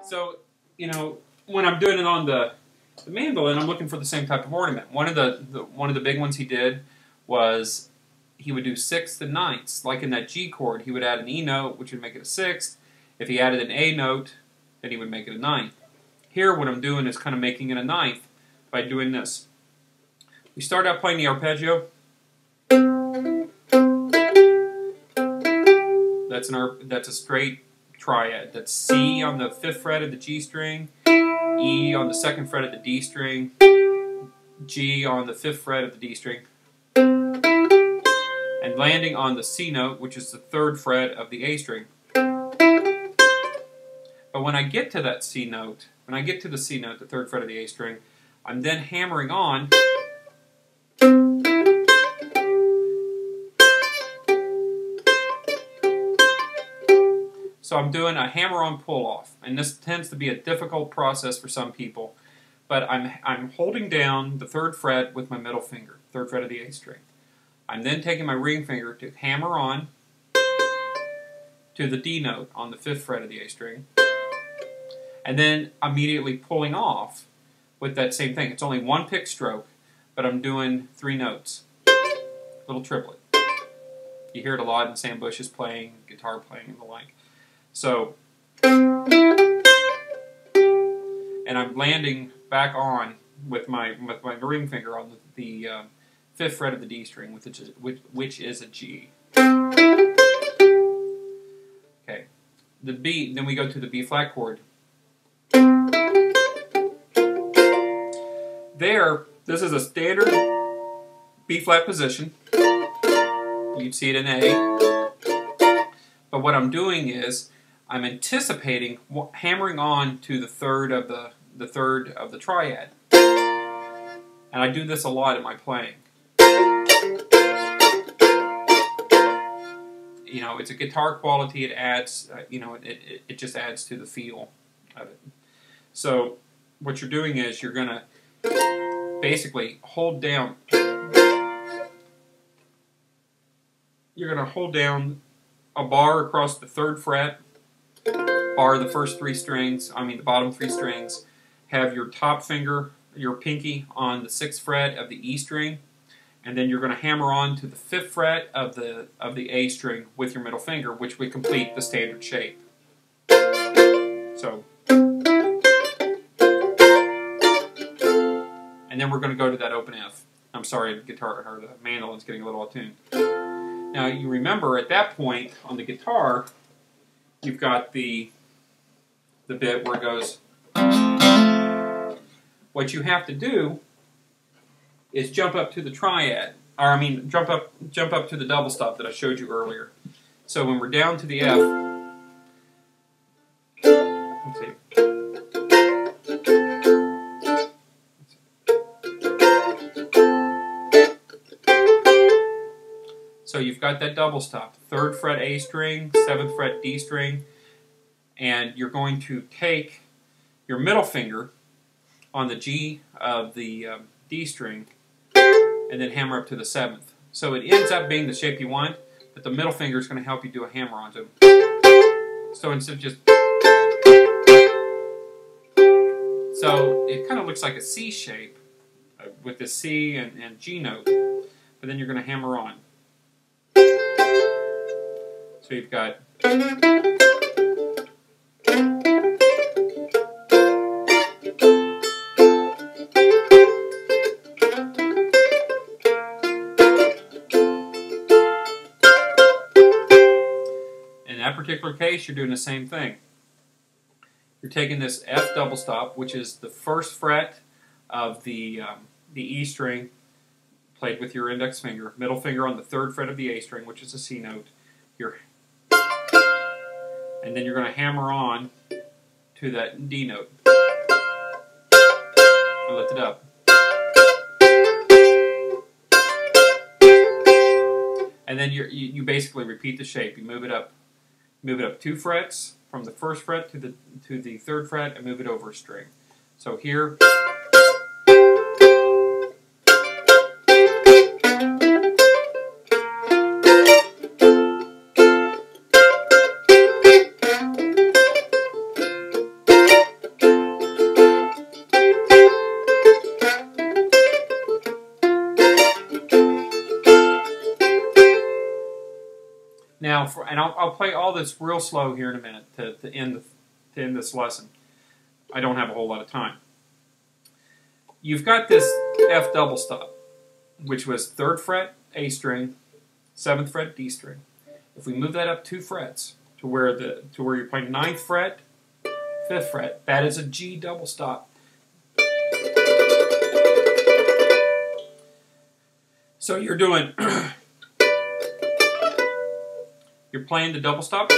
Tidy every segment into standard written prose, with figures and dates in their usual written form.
So, when I'm doing it on the mandolin, I'm looking for the same type of ornament. One of the big ones he did was he would do sixths and ninths. Like in that G chord, he would add an E note, which would make it a sixth. If he added an A note, then he would make it a ninth. Here, what I'm doing is kind of making it a ninth by doing this. We start out playing the arpeggio. That's a straight triad. That's C on the 5th fret of the G string, E on the 2nd fret of the D string, G on the 5th fret of the D string, and landing on the C note, which is the 3rd fret of the A string. But when I get to that C note, the 3rd fret of the A string, I'm then hammering on So I'm doing a hammer-on pull-off, and this tends to be a difficult process for some people. But I'm holding down the 3rd fret with my middle finger, 3rd fret of the A string. I'm then taking my ring finger to hammer on to the D note on the 5th fret of the A string, and then immediately pulling off with that same thing. It's only one pick stroke, but I'm doing 3 notes, little triplet. You hear it a lot in Sam Bush's playing, guitar playing, and the like. So, and I'm landing back on with my ring finger on the 5th fret of the D string, which is a G. Okay, the B. Then we go to the B flat chord. This is a standard B flat position. You'd see it in A. But what I'm doing is I'm anticipating hammering on to the third of the triad, and I do this a lot in my playing. It's a guitar quality. It adds, it just adds to the feel of it. So what you're doing is you're going to basically hold down. You're going to hold down a bar across the 3rd fret, bar the first 3 strings, the bottom 3 strings, have your top finger, your pinky, on the 6th fret of the E string, and then you're going to hammer on to the 5th fret of the A string with your middle finger, which would complete the standard shape. So, and then we're going to go to that open F. I'm sorry, the mandolin's getting a little attuned. Now, you remember at that point on the guitar, you've got the bit where it goes. What you have to do is jump up to the triad, jump up to the double stop that I showed you earlier. So when we're down to the F, let's see. So you've got that double stop, 3rd fret A string, 7th fret D string, and you're going to take your middle finger on the G of the D string and then hammer up to the 7th. So it ends up being the shape you want, but the middle finger is going to help you do a hammer-on. So instead of just... So it kind of looks like a C shape with the C and G note, but then you're going to hammer on. So you've got... In that particular case, you're doing the same thing. You're taking this F double stop, which is the 1st fret of the E string, played with your index finger, middle finger on the 3rd fret of the A string, which is a C note. And then you're going to hammer on to that D note and lift it up. And then you basically repeat the shape. You move it up 2 frets from the 1st fret to the 3rd fret and move it over a string. So here. Now, I'll play all this real slow here in a minute to end this lesson. I don't have a whole lot of time. You've got this F double stop, which was 3rd fret A string, 7th fret D string. If we move that up 2 frets to where you're playing 9th fret, 5th fret, that is a G double stop. So you're doing, you're playing the double stop,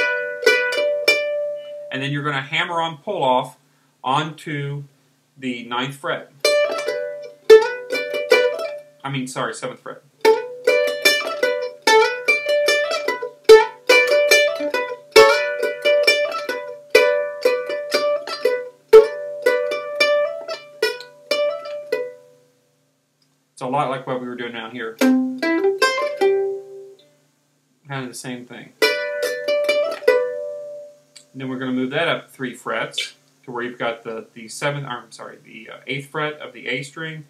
and then you're going to hammer on pull off onto the 9th fret. I mean, sorry, 7th fret. It's a lot like what we were doing down here. Kind of the same thing. And then we're going to move that up 3 frets to where you've got the 8th fret of the A string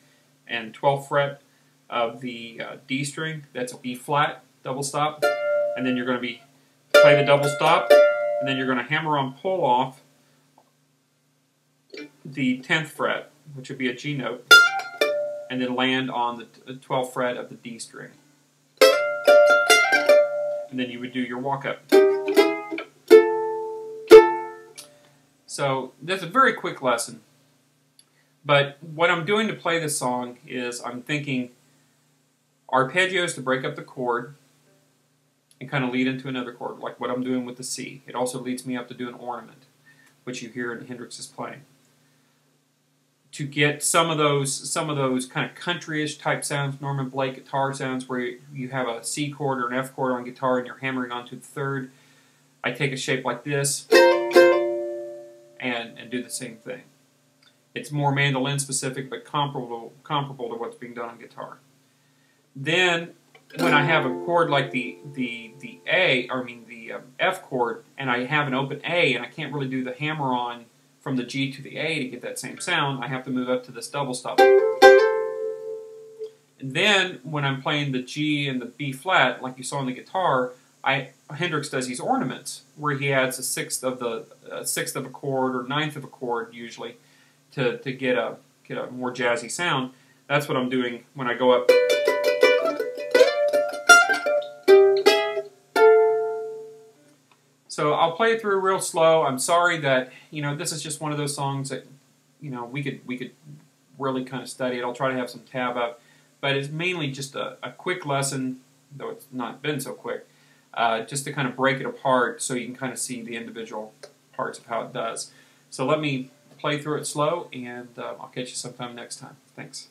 and 12th fret of the D string. That's a B flat double stop. And then you're going to play the double stop, and then you're going to hammer on pull off the 10th fret, which would be a G note, and then land on the 12th fret of the D string. And then you would do your walk up. So that's a very quick lesson. But what I'm doing to play this song is I'm thinking arpeggios to break up the chord and kind of lead into another chord, like what I'm doing with the C. It also leads me up to do an ornament, which you hear in Hendrix's playing. To get some of those kind of country-ish type sounds, Norman Blake guitar sounds, where you have a C chord or an F chord on guitar and you're hammering onto the 3rd, I take a shape like this and do the same thing. It's more mandolin specific, but comparable to what's being done on guitar. Then, when I have a chord like the F chord, and I have an open A, and I can't really do the hammer on from the G to the A to get that same sound, I have to move up to this double stop. And then, when I'm playing the G and the B flat, like you saw on the guitar, Hendrix does these ornaments where he adds a sixth of a chord or 9th of a chord usually to get a more jazzy sound. That's what I'm doing when I go up. So I'll play it through real slow. I'm sorry that this is just one of those songs that we could really kind of study it. I'll try to have some tab up, but it's mainly just a quick lesson, though it's not been so quick. Just to kind of break it apart so you can kind of see the individual parts of how it does. So let me play through it slow, and I'll catch you sometime next time. Thanks.